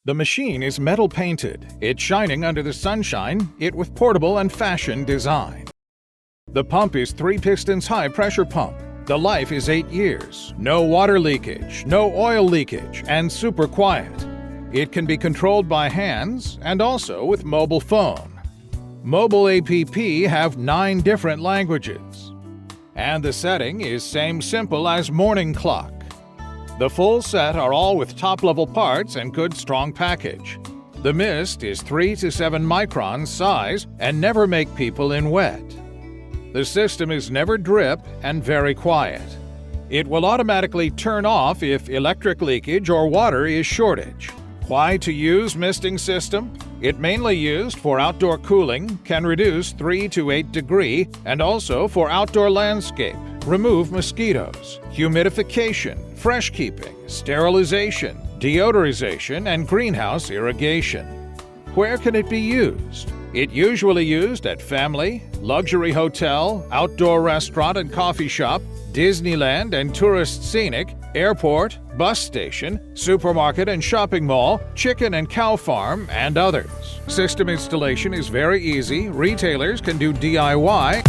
The machine is metal painted. It's shining under the sunshine, it with portable and fashion design. The pump is 3 pistons high pressure pump. The life is 8 years. No water leakage, no oil leakage, and super quiet. It can be controlled by hands and also with mobile phone. Mobile app have 9 different languages. And the setting is same simple as morning clock. The full set are all with top-level parts and good strong package. The mist is 3 to 7 microns size and never make people in wet. The system is never drip and very quiet. It will automatically turn off if electric leakage or water is shortage. Why to use misting system? It mainly used for outdoor cooling, can reduce 3 to 8 degree, and also for outdoor landscape, remove mosquitoes, humidification, fresh keeping, sterilization, deodorization, and greenhouse irrigation. Where can it be used? It usually used at family, luxury hotel, outdoor restaurant and coffee shop, Disneyland and tourist scenic, airport, bus station, supermarket and shopping mall, chicken and cow farm, and others. System installation is very easy. Retailers can do DIY.